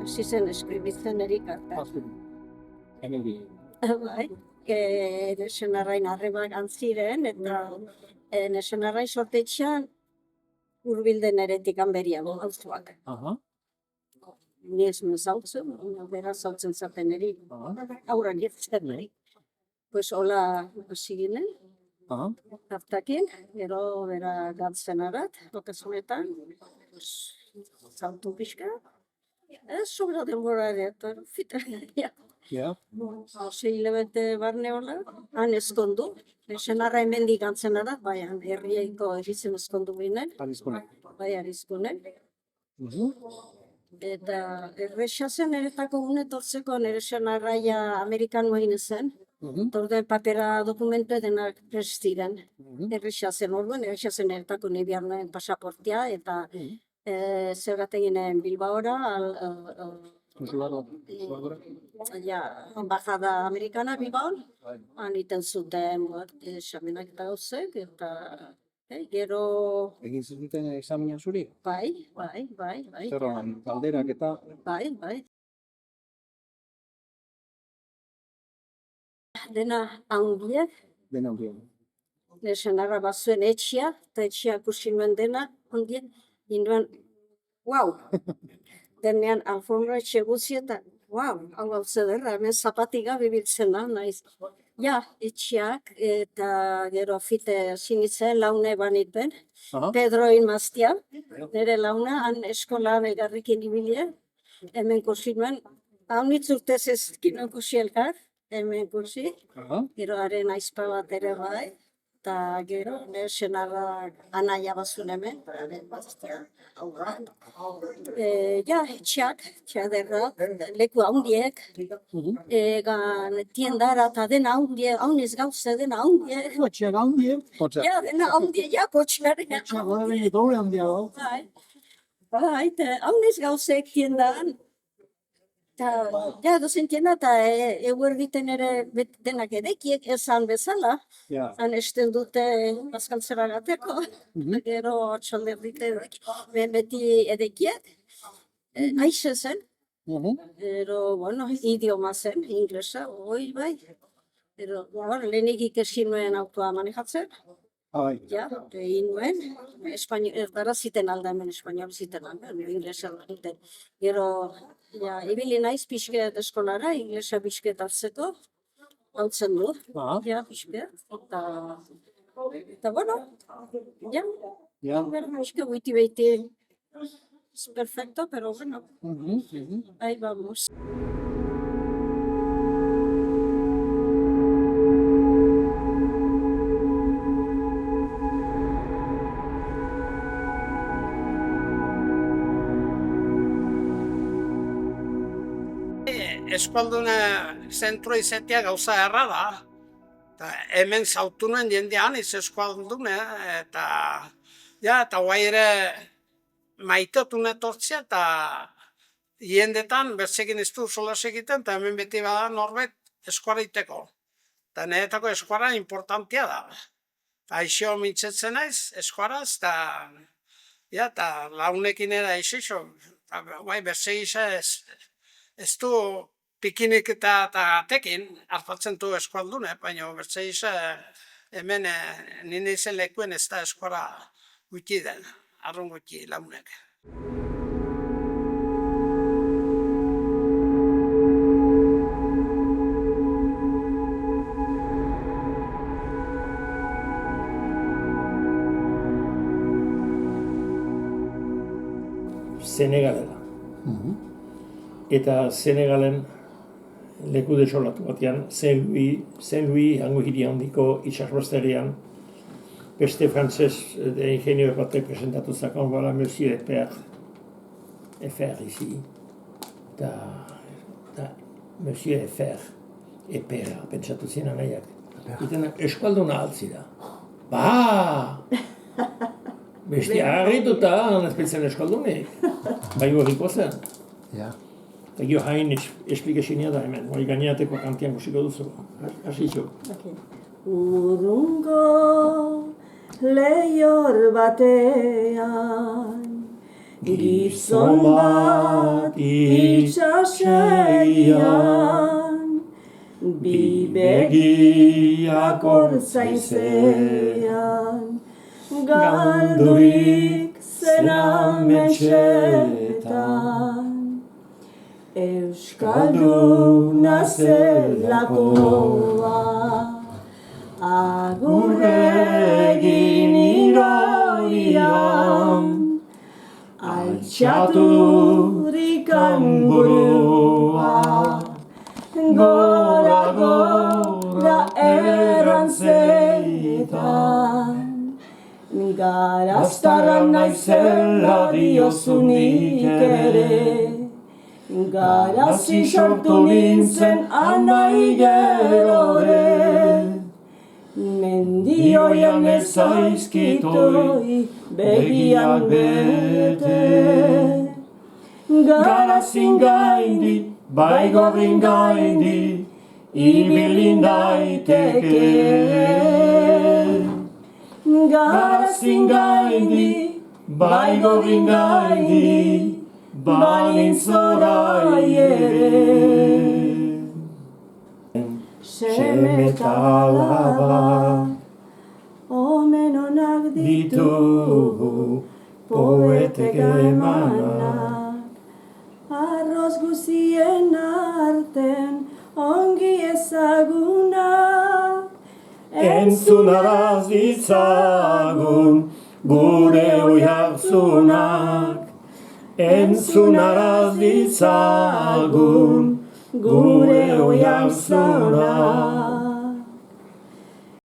hasi zen eskribitzen erikarta. Bai, nesenarrain arrebak antziren, eta nesenarrain sortetxean urbilden eretik anberiago gauztuak. Ni ez nuen zautzen, bera zautzen zaten erik, aurran jirtzen erik. Pues hola hasi ginen, hartakin, gero bera galtzen arat, lokazunetan, zautu pixka. Ez sobra denbora ere, eta fita. Hase hilabete barne hola, han ezkondu. Senarra hemendik gantzen arat, bai, herrieiko eritzen ezkondu binen. Bai, arizkunen. Eta erresa zen eretako unetortzeko nire senarraia Amerikan egin zen. Torden papera dokumentu denak prest ziren. Erresa zen orduan, erresa zen eretako nebiarnoen pasaportia eta zergateginen Bilbaora, embajada amerikana Bilbaon, han iten zuten examinak eta gauzek, eta gero... Egin zuten examina zuri? Bai. Zerroan, galderak eta... Bai. Dena handiek. Nesenarra bazuen etxia, eta etxia ikusi nuen dena handiek. Induen, wow! Denean alfombra etxe guzi eta, wow! Hau hau zederra, hemen zapatiga bibiltzen da, naiz. Ja, etxeak, eta gero fite sinitzen laune banitben. Pedroin maztia, nire launa, han eskolan egarrikin ibilia. Hemen kursi nuen, hau nitzurtez ezkin kursi elkar, hemen kursi. Gero haren aizpa bat ere bai. Eta gero, nire senarra anaia bazun hemen, haren maztia. Ja, etxeak derra, leku haundiek, tiendara eta dena haundiek, hauniz gauze dena haundiek. Kotxeak handiek? Ja, dena haundiek, ja, kotxeak. Kotxeak horrein doble handiago. Bai, eta hauniz gauzek tiendan. Ja, dozen tienda eta eguerditen ere denak edekiek esan bezala. Han esten dute bazkaltzera gateko. Gero txalderdite beti edekiek. Aixe zen. Gero, bueno, idioma zen, inglesa, oi bai. Gero, lehenik ikesin nuen autoa manejatzen. Ja, egin nuen. Erdara ziten alda hemen, espainiol ziten alda, inglesa egiten. Gero, ja, ibili naiz pixket eskolara, inglesa pixket hartzeko. Hautzen du, ja, pixket. Eta, bueno, ja. Pixket guiti behiti. Es perfecto, pero bueno. Ahí vamos. Eskalduna zentro izatea gauza erra da. Hemen zautu nuen jendean iz eskalduna, eta guai ere maitetu netortzea, eta jendetan bertzekin ez du solas egiten, eta hemen beti bada norbait eskuara iteko. Eta niretako eskuara importantia da. Aixo mintzetzen naiz eskuaraz, eta launekin ere aixo, guai bertzegisa ez du pikinik eta tekin hartatzen du eskualdune, baina bertzegisa hemen nire izen lekuen ez da eskuara guti den, arrun guti launek. Senegalera. Eta Senegalen leku desolatu batean, Saint-Louis hango hiri handiko itxasbazterian, beste frantzez ingenieur batek presentatu zakon, voilà, Monsieur Eiffert ici. Eta Monsieur Eiffert, pentsatu zien anaiak. Itenak eskualduna altzira. Beste harrituta, anezpitzen eskaldunik. Bai horriko zen. Eta gio hain esplikazioa da hemen, hori gaineateko kantian guziko duzu. Hasitxo. Urrungo lehor batean Gizon bat itxaseian, bi begiak ortzaizean, galdurik zera metxetan. Euskalduna zelakoa, agur egin iroian, altxaturik burua, gora gora errantzetan. Garaztarra naizela diozunik ere, garazi sortu nintzen anai gerore, mendioian ezaizkitoi begian bete. Garazin gaindi, bai gorrin gaindi, ibilin daiteke. Garazin gaindi, bai gorrin gaindi, balin zorai ere. Seme eta alaba, omen onak ditugu, poetek emanak. Arroz guzien arten, ongi ezagunak. Entzunaraz ditzagun, gure oihartzunak. Entzunaraz ditzagun, gure oihartzunak.